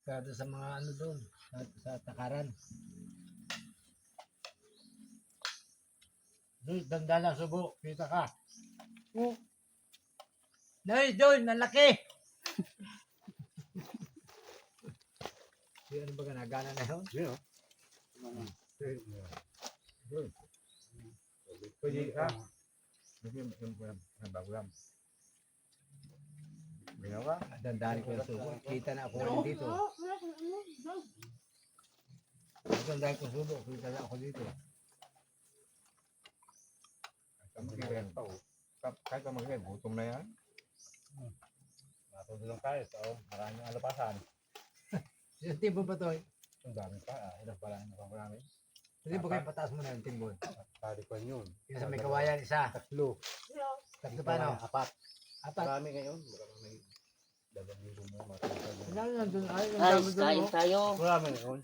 Kada sa mga ano doon, sa takaran. Doon, dandala subo, kita ka. Oh. Nice doon, nalaki! Di ano ba ka, nagana na yun? Yun o. Pwede ka. Bago lang. Ginawa. Dandali ko yung subo. Kita na ako rin dito. Dandali ko subo. Kita na ako dito. Kahit pa magiging, gutom na yan. Matulog tayo. So, maraming alapasan. Yung timbo ba to? Ang dami pa. Ilang pala ang napakarami. Hindi ba kayo pataas mo na yung timbo? Pari pa yun. Yung sa may kawayan isa. Tatlo. Tatlo pa no? Apat. Apat. Marami ngayon. Baka may 2,000 mo. Ano nandun? Ay, ang Guys, dami doon. kain tayo. Marami ngayon.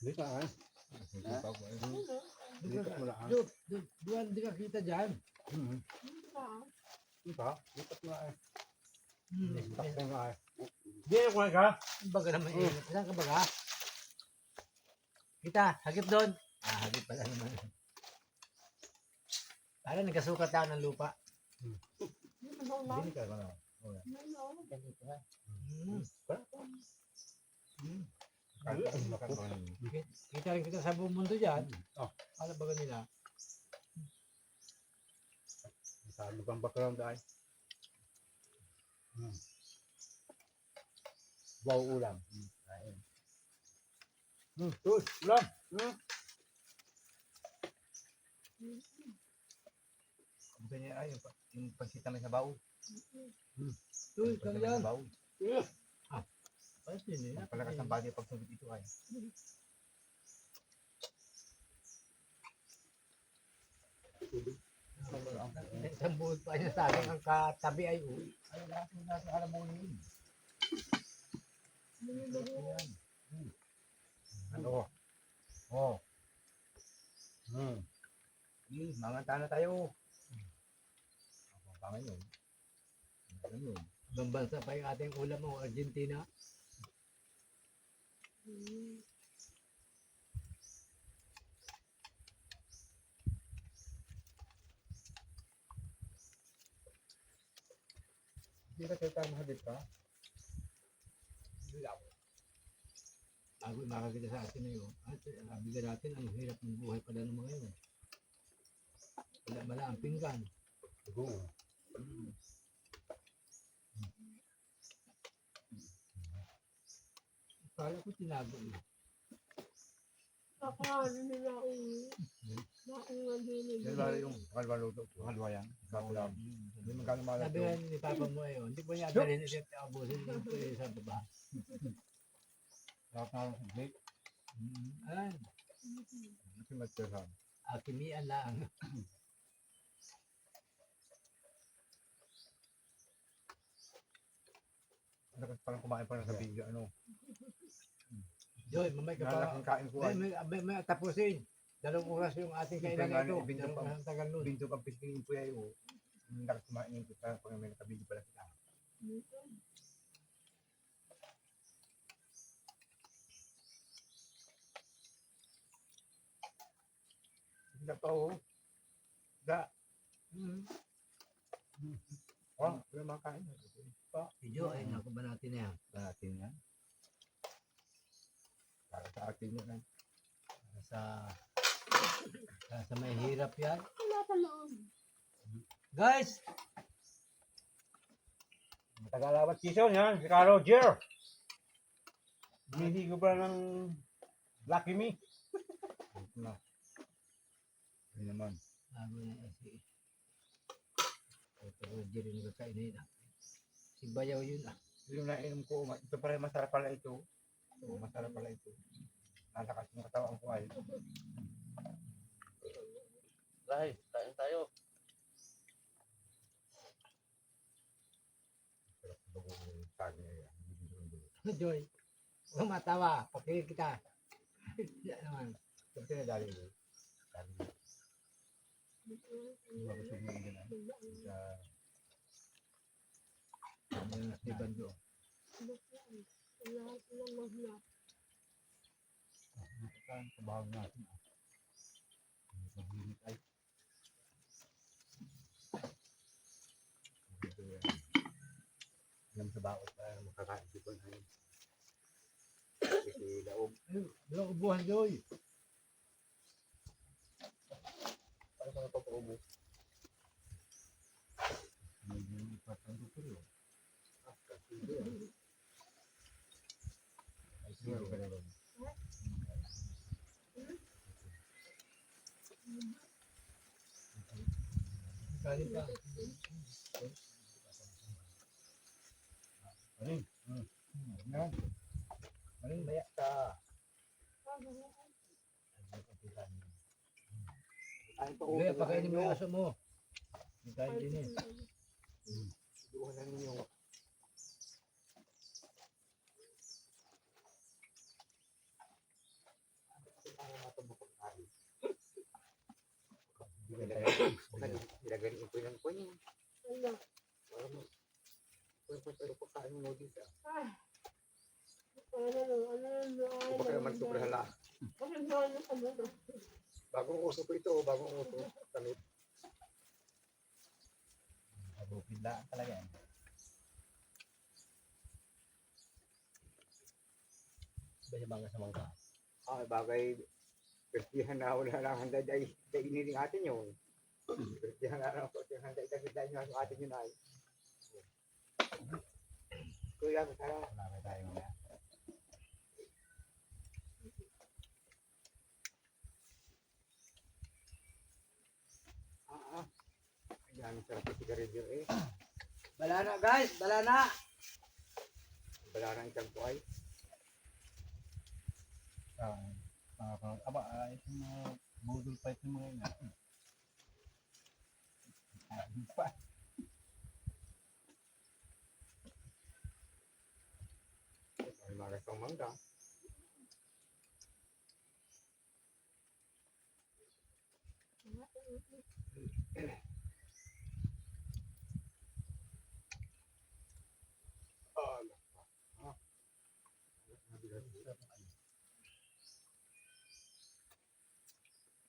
Hindi ka ay. Hindi ka wala ka. Doon, di ka kita dyan. Hindi ka. Lipat na ay. Lipat Ang na ay. Hindi ka kumain ka. baga naman eh. Saan ka baga? Kita, hagip doon. Hagip pala naman. Parang nagkasukat tayo ng lupa. Hindi ka ba na? Ganito ha. Kita rin kita sa buong mundo dyan. Ano baga nila? Sa lubang background ay. Wow ulam. Kain. Tus, ulam. Bukannya ay yung pagsita may sabaw. Uy, kang yan. Sabaw. Pwede yun Ang palakas ng bagay pag subit ito ay. Isang buod pa niya sa akin. Ang katabi ay uwi. Ay, lahat yung nasa alam mo yun. Ano? Oh. Manganta na tayo. Pangan yun. Ganun. Ibang bansa pa yung ating ulam mo, Argentina. Hindi ka tayo mahagit ka? Bago makakita sa atin na yun. At sabi ka natin, ang hirap ng buhay pala ng mga yun. Wala ang pinggan. Oo. Kala ko tinago eh. Yan ba yung halwa luto? Halwa yan. Halwa. Hindi magkano mahal Sabi ito. nga ni Papa mo eh, hindi po niya dalhin ito yung abusin ng pulis sa baba. Lahat na lang sa bake. Ayan, Ito matirahan. akimian lang. Parang kumain pa na sa video. Ano? Joy, mamay ka pa. Nalaking kain ko ay. May tapusin. 2 oras yung ating kainan na ito. Ibinto pa. Ang tagal nun. Binto pang pisking po yan. Ang lakas kumain yung kita. Pag may nakabidyo pala sila. Hindi pa oh. Da. Oh, may mga kain. Si Joy, ay naku ba natin na yan? Sa atin yan. Para sa atin yan. Sa may hirap yan. Guys, Tagalawat season yan. Si Ka Roger. Hindi ko pa ng Lucky Me. Na. Hindi naman. bago na si Ito Roger yung kakainin na. Si Bayaw yun ah. Yung nainom ko, ito pala masarap pala ito. Oo, masarap pala ito. Nalakas yung katawan ko ay. Guys, kain tayo. Sarap bago yung saging ay. Joy, huwag matawa. Pakinggan kita. Yan naman. Sabi ka na dali ito. Dali. Hindi ba gusto mo yun na? Sa... Esteban doon. Saan sa bahag natin? Pag-init ay. Alam sa bakot para makakain dito na yun. Kasi laog. Ayun, walang ubuhan doy. Para sa napapaubo. May patang doktor yun. Kasi yun. Ay, siguro ka na rin. Kanin pa. Maring. Yan. Maring bayak ka. Ay, pa Hindi, pakainin mo yung aso mo. May kain din eh. Doon na ninyo. Para matubok ang kari. Nilagay ito yung kunya. Para mo. Pero pagkain mo dito. Kung baka naman ito hala. Bagong uso po ito. Bagong uso. Damit. Abupin lang talaga yan. Baya sa mangga. Bagay. Pertihan na wala lang handa dahil iniling atin yun. Pertihan na lang. Pertihan handa dahil yung atin yun ay. Kuya, masara. Wala tayo nga. Ayan, sarap yung sigarilyo eh. Bala na guys, bala na. Wala na ang tiyang buhay. Itong mga budol pa itong mga ina. May mga kasang mangga.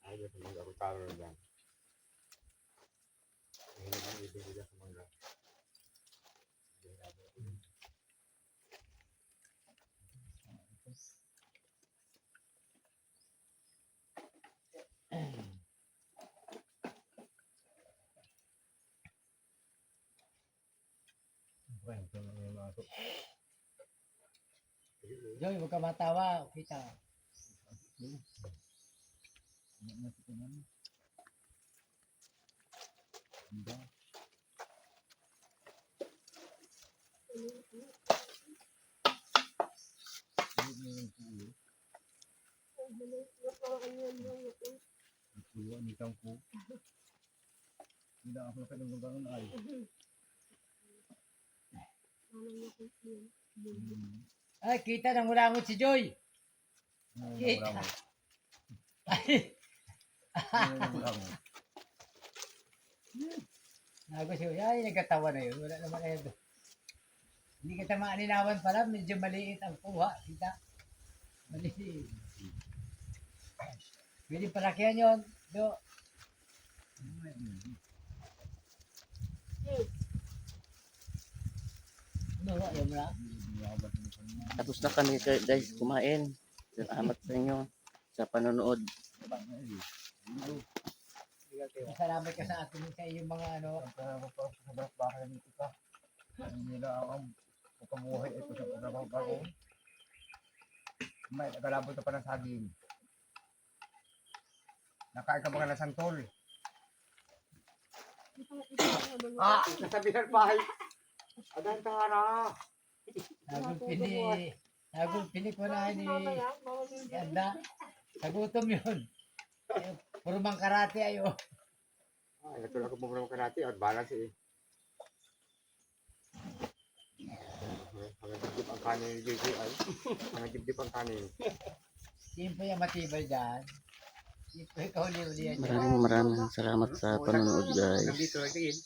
Ay, sa mangga ko taro na dyan. Ay, naman ibig nila sa mangga. Joy, huwag ka matawa. Kita. Ay, kita nang mulangot si Joy. Kita. Ay. Nago siya. Ay, nagkatawa na yun. Wala naman na yun. Hindi kita maaninawan pala. Medyo maliit ang kuha. Kita. Maliit. Pwede palakihan yun. Do. Ano, ayaw mo na? Tapos na kami guys kumain. Salamat sa inyo sa panonood. Salamat ka sa atin sa iyong mga ano. Bakit nito ka? Nila ang pagkabuhay ito sa pagkabaw ko. May nagalabot ka pa ng saging. Nakain ka ba ng santol? Nasabihan pa ay. Adan tara. Nagulpini ko na ni Anda. Nagutom yun. Puro mang karate ayo. Ay, natulog ko muna ka natin at balance eh. Hanggang dibdib ang kanin ni JJ ay. Hanggang dibdib ang kanin. Simple yung matibay dyan. Simple ikaw uli-uli yan. Maraming salamat sa panonood guys. Nandito lang din.